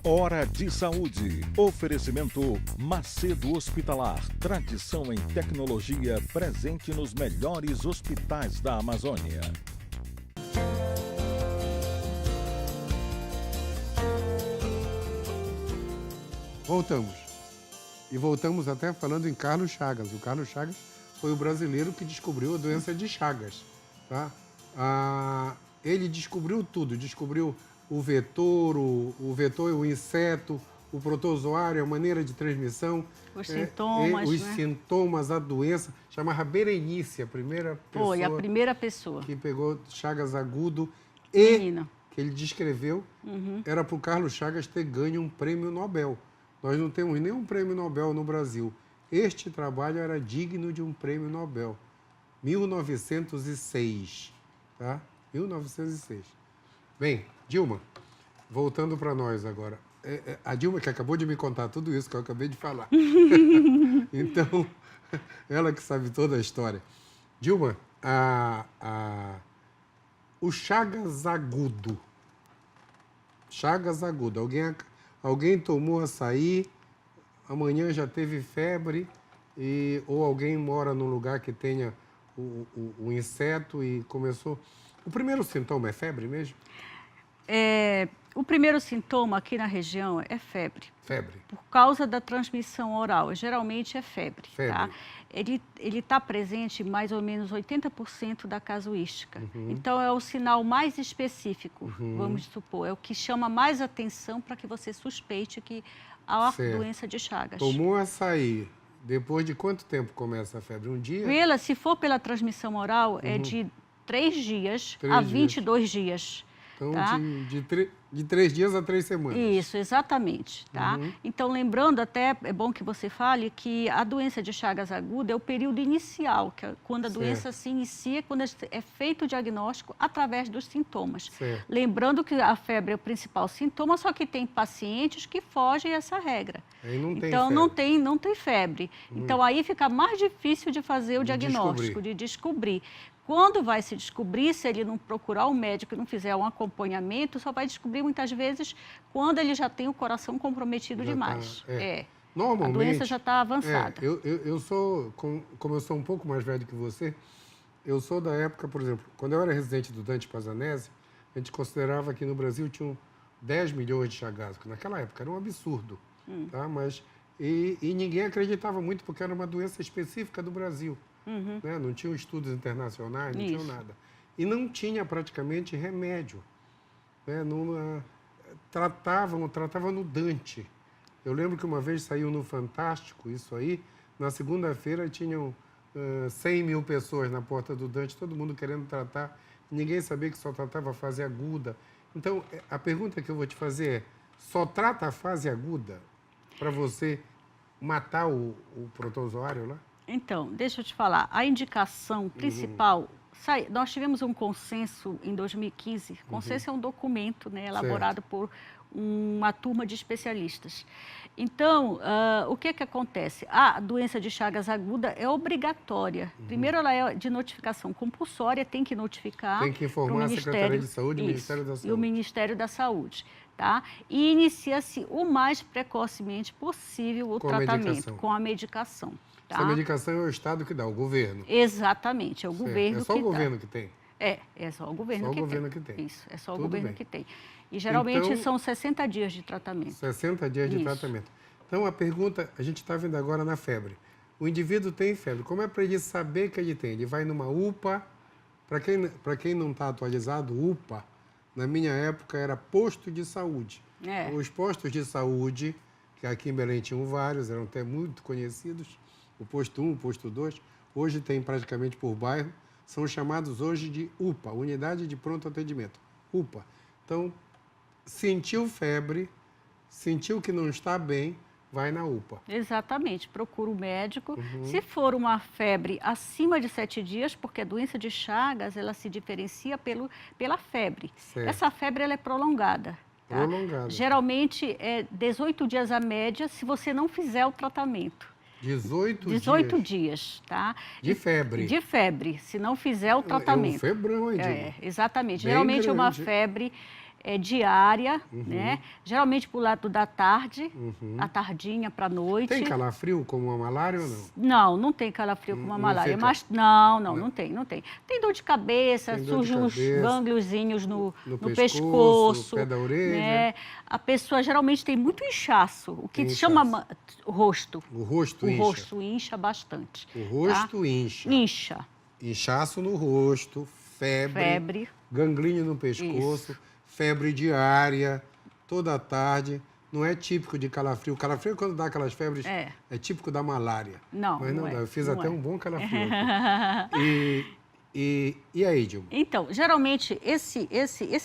Hora de Saúde. Oferecimento Macedo Hospitalar. Tradição em tecnologia presente nos melhores hospitais da Amazônia. Voltamos. E voltamos até falando em Carlos Chagas. O Carlos Chagas foi o brasileiro que descobriu a doença de Chagas. Tá? Ele descobriu tudo. Descobriu o vetor, o inseto, o protozoário, a maneira de transmissão. Os sintomas, os né? sintomas, a doença. Chamava Berenice, a primeira pessoa. Foi a primeira pessoa. Que pegou Chagas agudo Menina. que ele descreveu, era para o Carlos Chagas ter ganho um prêmio Nobel. Nós não temos nenhum prêmio Nobel no Brasil. Este trabalho era digno de um prêmio Nobel. 1906, tá? 1906. Bem, Dilma, voltando para nós agora. A Dilma que acabou de me contar tudo isso que eu acabei de falar. Então, ela que sabe toda a história. Dilma, o Chagas agudo. Chagas agudo. Alguém tomou açaí, amanhã já teve febre, ou alguém mora num lugar que tenha o inseto e começou... O primeiro sintoma é febre mesmo? O primeiro sintoma aqui na região é febre. Febre. Por causa da transmissão oral. Geralmente é febre. Febre. Tá? Ele está presente em mais ou menos 80% da casuística. Então, é o sinal mais específico, vamos supor. É o que chama mais atenção para que você suspeite que há doença de Chagas. Tomou açaí. Depois de quanto tempo começa a febre? Um dia? Se for pela transmissão oral, é de 3 dias a 22 dias. Então, tá? de 3 dias a 3 semanas. Isso, exatamente. Tá? Então, lembrando, até é bom que você fale que a doença de Chagas aguda é o período inicial, que é quando a doença se inicia, quando é feito o diagnóstico através dos sintomas. Certo. Lembrando que a febre é o principal sintoma, só que tem pacientes que fogem a essa regra. Aí não tem então, febre. não tem febre. Então, aí fica mais difícil de fazer o diagnóstico, de descobrir. Quando vai se descobrir, se ele não procurar um médico e não fizer um acompanhamento, só vai descobrir muitas vezes quando ele já tem o coração comprometido demais. Normalmente, a doença já está avançada. Eu sou, como eu sou um pouco mais velho que você, eu sou da época, por exemplo, quando eu era residente do Dante Pazanese, a gente considerava que no Brasil tinham 10 milhões de chagados, que naquela época era um absurdo. Tá? E ninguém acreditava muito, porque era uma doença específica do Brasil. Né? Não tinham estudos internacionais, não tinham nada. E não tinha praticamente remédio. Né? Tratavam no Dante. Eu lembro que uma vez saiu no Fantástico, isso aí, na segunda-feira tinham 100 mil pessoas na porta do Dante, todo mundo querendo tratar, ninguém sabia que só tratava a fase aguda. Então, a pergunta que eu vou te fazer é, só trata a fase aguda para você matar o protozoário lá? Então, deixa eu te falar, a indicação principal, nós tivemos um consenso em 2015, consenso é um documento, né, elaborado por uma turma de especialistas. Então, o que acontece? A doença de Chagas aguda é obrigatória. Primeiro, ela é de notificação compulsória, tem que notificar. Tem que informar a Secretaria de Saúde e o Ministério da Saúde. E o Ministério da Saúde. Tá? E inicia-se o mais precocemente possível o tratamento com a medicação. Tá? Essa medicação é o Estado que dá, o governo. Exatamente, é o governo que É só o governo que tem? É só o governo que tem. Isso, é só o governo que tem. E geralmente então, são 60 dias de tratamento. 60 dias de tratamento. Então, a pergunta, a gente está vendo agora na febre. O indivíduo tem febre, como é para ele saber que ele tem? Ele vai numa UPA, para quem não está atualizado, UPA, na minha época era posto de saúde. Os postos de saúde, que aqui em Belém tinham vários, eram até muito conhecidos, o posto 1, o posto 2, hoje tem praticamente por bairro, são chamados hoje de UPA, Unidade de Pronto Atendimento, UPA. Então, sentiu febre, sentiu que não está bem, vai na UPA. Exatamente, procura o médico. Se for uma febre acima de 7 dias, porque a doença de Chagas, ela se diferencia pela febre. Certo. Essa febre ela é prolongada. Tá? Prolongada. Geralmente é 18 dias a média se você não fizer o tratamento. 18 dias, tá? De febre. De febre, se não fizer o tratamento. É um febrão, hein, Dilma? Exatamente. Bem Geralmente grande. uma febre diária, né? Geralmente pro lado da tarde, à tardinha para a noite. Tem calafrio como a malária ou não? Não, não tem calafrio como a malária. Mas não tem. Tem dor de cabeça, surgem uns gângliozinhos no pescoço, pé da orelha. Né? A pessoa geralmente tem muito inchaço, o que se chama rosto. O rosto incha. O rosto incha bastante. O rosto incha. Incha. Inchaço no rosto, febre. Ganglínio no pescoço, Isso. febre diária, toda tarde. Não é típico de calafrio. Calafrio, quando dá aquelas febres, é típico da malária. Não, mas não é. dá. Eu fiz até um bom calafrio aqui. E aí, Dilma? Então, geralmente, esse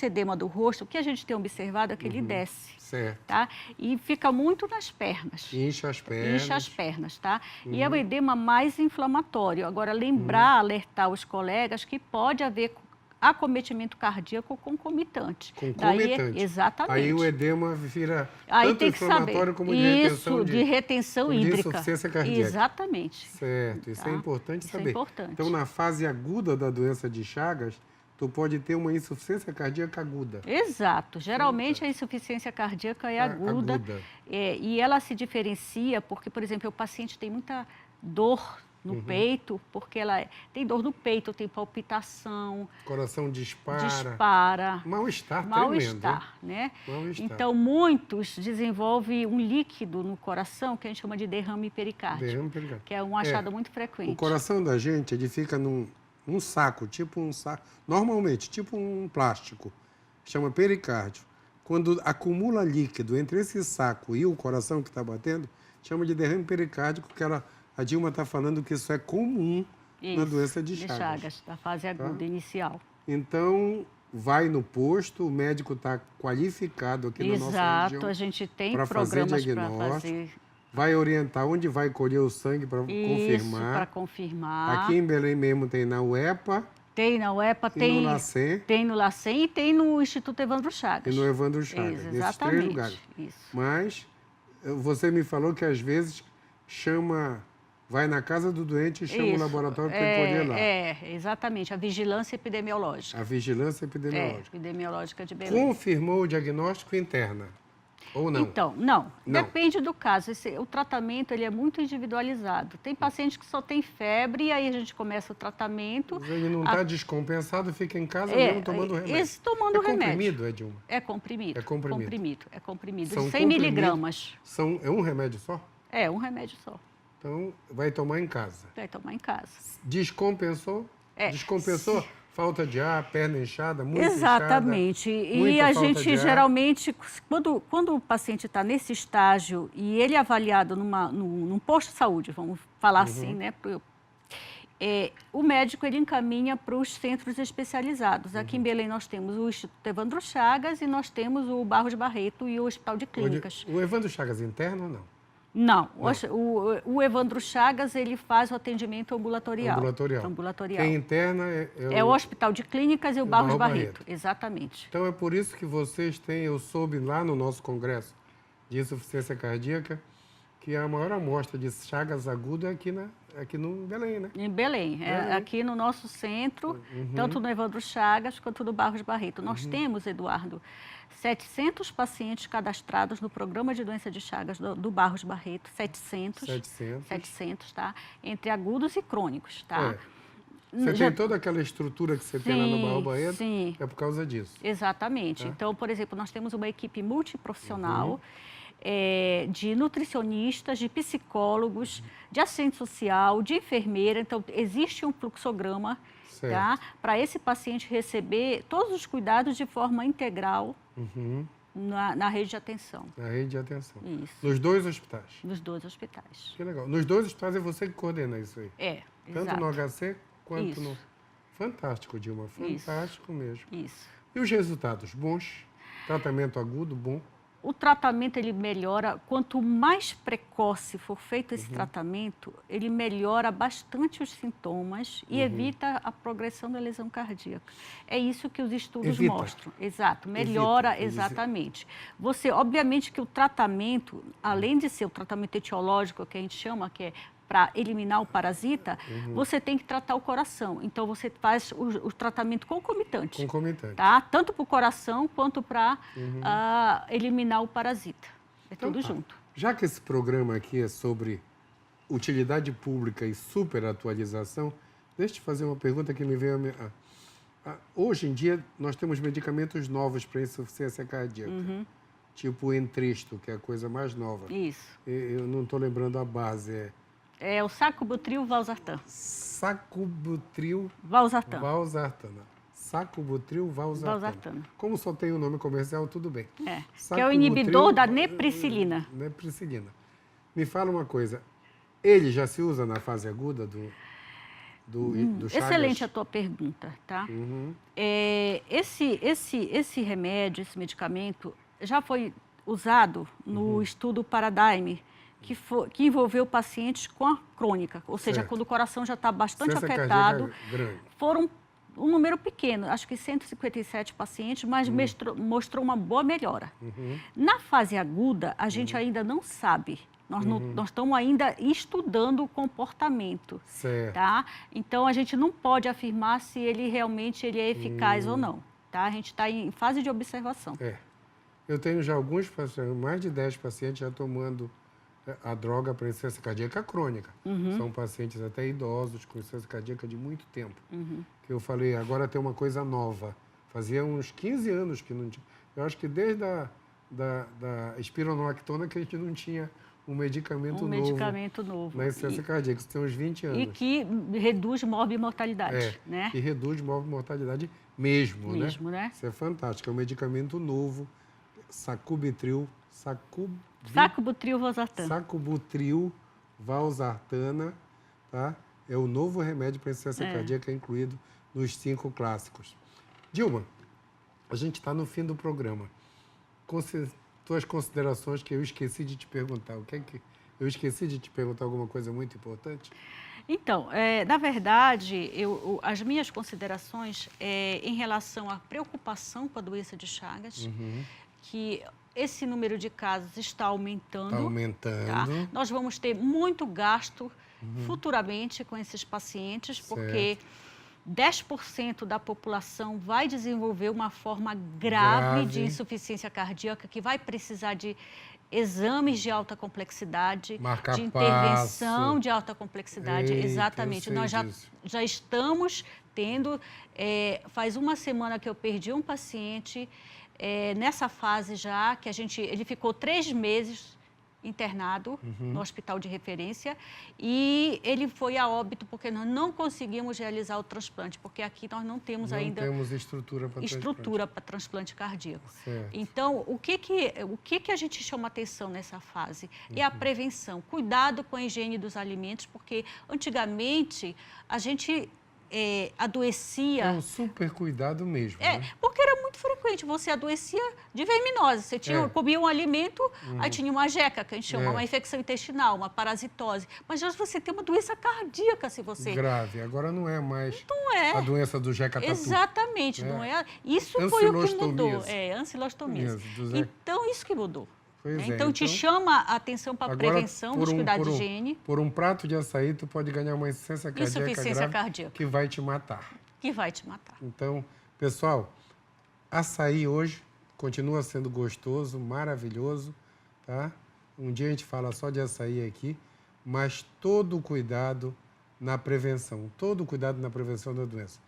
edema do rosto, o que a gente tem observado é que ele desce. Certo. Tá? E fica muito nas pernas. Incha as pernas. Incha as pernas, tá? E é o edema mais inflamatório. Agora, lembrar, alertar os colegas que pode haver acometimento cardíaco concomitante. Concomitante. Exatamente. Aí o edema vira aí tanto tem que inflamatório saber. como de retenção hídrica. De insuficiência cardíaca. Exatamente. Certo, isso é importante saber. É importante. Então, na fase aguda da doença de Chagas, tu pode ter uma insuficiência cardíaca aguda. Exato. Geralmente a insuficiência cardíaca é aguda. E ela se diferencia porque, por exemplo, o paciente tem muita dor no peito, porque ela tem dor no peito, tem palpitação. Coração dispara. Mal-estar tremendo. Mal-estar, né? Mal-estar. Então, muitos desenvolvem um líquido no coração que a gente chama de derrame pericárdico. Derrame pericárdico. Que é um achado muito frequente. O coração da gente, ele fica num saco, tipo um saco, normalmente, tipo um plástico, chama pericárdio. Quando acumula líquido entre esse saco e o coração que está batendo, chama de derrame pericárdico, que a Dilma está falando que isso é comum na doença de Chagas. Da fase aguda inicial. Então, vai no posto, o médico está qualificado aqui na nossa região. Exato, a gente tem programas para fazer. Vai orientar onde vai colher o sangue para confirmar. Para confirmar. Aqui em Belém mesmo tem na UEPA. Tem na UEPA, tem no LACEN. Tem no LACEN e tem no Instituto Evandro Chagas. E no Evandro Chagas, Isso, nesses 3 lugares. Isso. Mas você me falou que às vezes vai na casa do doente e chama o laboratório para colher lá. Exatamente, a vigilância epidemiológica. A vigilância epidemiológica. Epidemiológica de Belém. Confirmou o diagnóstico interna, ou não? Então, não. Depende do caso. O tratamento ele é muito individualizado. Tem paciente que só tem febre e aí a gente começa o tratamento. Mas ele não está descompensado, fica em casa mesmo tomando remédio. Tomando remédio. É comprimido, Dilma? É comprimido. É comprimido. São 100 miligramas. É um remédio só? É, um remédio só. Então, vai tomar em casa. Vai tomar em casa. Descompensou? Descompensou? Falta de ar, perna inchada, muito Exatamente. Inchada, e a gente geralmente, quando o paciente está nesse estágio e ele é avaliado num posto de saúde, vamos falar assim, né? O médico ele encaminha para os centros especializados. Aqui em Belém nós temos o Instituto Evandro Chagas e nós temos o Barros Barreto e o Hospital de Clínicas. O Evandro Chagas interno ou não? Não. O Evandro Chagas ele faz o atendimento ambulatorial. Quem interna é o Hospital de Clínicas e o Barros Barreto. Exatamente. Então é por isso que vocês têm, eu soube lá no nosso congresso de insuficiência cardíaca, que a maior amostra de Chagas aguda é aqui no Belém, né? Em Belém. Aqui no nosso centro, tanto no Evandro Chagas quanto no Barros Barreto. Nós temos, Eduardo, 700 pacientes cadastrados no programa de doença de Chagas do Barros Barreto, 700, tá? Entre agudos e crônicos, tá? Você tem toda aquela estrutura que você tem lá no Barros Barreto, sim. É por causa disso. Exatamente. Tá? Então, por exemplo, nós temos uma equipe multiprofissional de nutricionistas, de psicólogos, de assistente social, de enfermeira. Então, existe um fluxograma para esse paciente receber todos os cuidados de forma integral na rede de atenção. Na rede de atenção. Isso. Nos 2 hospitais? Nos 2 hospitais. Que legal. Nos 2 hospitais é você que coordena isso aí? Tanto exato. no HC quanto no... Fantástico, Dilma. Fantástico mesmo. Isso. E os resultados? Bons? Tratamento agudo, bom? O tratamento ele melhora, quanto mais precoce for feito esse tratamento, ele melhora bastante os sintomas e evita a progressão da lesão cardíaca. É isso que os estudos mostram. Exato, melhora exatamente. Obviamente que o tratamento, além de ser o tratamento etiológico que a gente chama, que é para eliminar o parasita, você tem que tratar o coração. Então, você faz o tratamento concomitante. Concomitante. Tá? Tanto para o coração quanto para eliminar o parasita. Então, tudo junto. Já que esse programa aqui é sobre utilidade pública e superatualização, deixa eu te fazer uma pergunta que me veio hoje em dia, nós temos medicamentos novos para insuficiência cardíaca. Tipo o Entresto, que é a coisa mais nova. Isso. Eu não estou lembrando a base. É o sacubitril valsartan. Sacubitril Valsartan. Sacubitril valsartana. Como só tem o nome comercial, tudo bem. Que é o inibidor da nepricilina. Nepricilina. Me fala uma coisa, ele já se usa na fase aguda do Chagas? Excelente a tua pergunta, tá? Esse remédio, esse medicamento, já foi usado no estudo Paradigm, que envolveu pacientes com a crônica, ou seja, quando o coração já está bastante afetado. Foram um número pequeno, acho que 157 pacientes, mas mostrou uma boa melhora. Na fase aguda, a gente ainda não sabe. Nós estamos ainda estudando o comportamento. Tá? Então, a gente não pode afirmar se ele realmente é eficaz ou não. Tá? A gente está em fase de observação. Eu tenho já alguns pacientes, mais de 10 pacientes já tomando a droga para insuficiência cardíaca crônica. São pacientes até idosos com insuficiência cardíaca de muito tempo. Que eu falei, agora tem uma coisa nova. Fazia uns 15 anos que não tinha. Eu acho que desde da espironolactona que a gente não tinha um medicamento novo na insuficiência cardíaca. Isso tem uns 20 anos. E que reduz morbimortalidade. Né? Que reduz morbimortalidade mesmo, né? Isso é fantástico. É um medicamento novo, sacubitril valsartana. Sacubitril valsartana, tá? É o novo remédio para insuficiência cardíaca incluído nos 5 clássicos. Dilma, a gente está no fim do programa. Tuas considerações que eu esqueci de te perguntar. Eu esqueci de te perguntar alguma coisa muito importante? Então, na verdade, as minhas considerações em relação à preocupação com a doença de Chagas, que esse número de casos está aumentando. Está aumentando. Tá? Nós vamos ter muito gasto futuramente com esses pacientes, porque 10% da população vai desenvolver uma forma grave de insuficiência cardíaca, que vai precisar de exames de alta complexidade, de intervenção de alta complexidade. Exatamente. Nós já estamos tendo... faz uma semana que eu perdi um paciente nessa fase já, que ele ficou 3 meses internado no hospital de referência e ele foi a óbito porque nós não conseguimos realizar o transplante, porque aqui nós não temos ainda estrutura para transplante cardíaco. Então, o que a gente chama atenção nessa fase? É a prevenção, cuidado com a higiene dos alimentos, porque antigamente a gente adoecia... É um super cuidado mesmo, né? Porque era muito frequente, você adoecia de verminose, você comia um alimento, aí tinha uma jeca, que a gente chama, uma infecção intestinal, uma parasitose, mas hoje você tem uma doença cardíaca se você... Grave, agora não é mais a doença do jeca-tatu. Exatamente, não é? Isso foi o que mudou, ancilostomia. Então, isso que mudou. Então, te chama a atenção para a prevenção dos cuidados de higiene. Por um prato de açaí, tu pode ganhar uma insuficiência cardíaca que vai te matar. Então, pessoal, açaí hoje continua sendo gostoso, maravilhoso, tá? Um dia a gente fala só de açaí aqui, mas todo o cuidado na prevenção, da doença.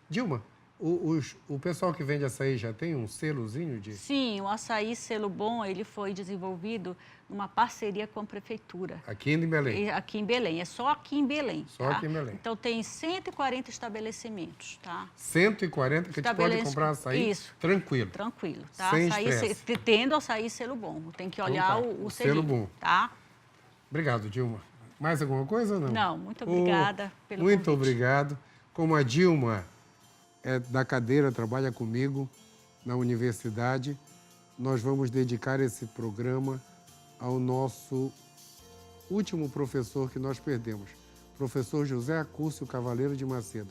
Dilma, o pessoal que vende açaí já tem um selozinho de... Sim, o açaí selo bom, ele foi desenvolvido numa parceria com a prefeitura. Aqui em Belém? Aqui em Belém, é só aqui em Belém. Aqui em Belém. Então, tem 140 estabelecimentos, tá? 140 que a gente pode comprar açaí tranquilo. Tranquilo, tá? Sem estresse. Tendo açaí selo bom, tem que olhar o selo bom. Tá? Obrigado, Dilma. Mais alguma coisa ou não? Não, muito obrigada pelo convite. Muito obrigado. Como a Dilma da cadeira, trabalha comigo na universidade, nós vamos dedicar esse programa ao nosso último professor que nós perdemos, professor José Acúcio Cavaleiro de Macedo,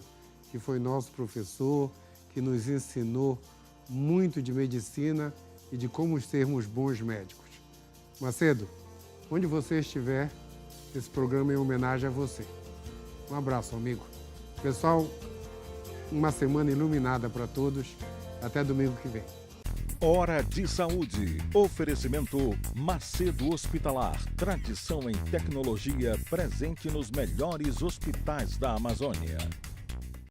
que foi nosso professor, que nos ensinou muito de medicina e de como sermos bons médicos. Macedo, onde você estiver, esse programa em homenagem a você. Um abraço, amigo. Pessoal, uma semana iluminada para todos. Até domingo que vem. Hora de Saúde. Oferecimento Macedo Hospitalar. Tradição em tecnologia presente nos melhores hospitais da Amazônia.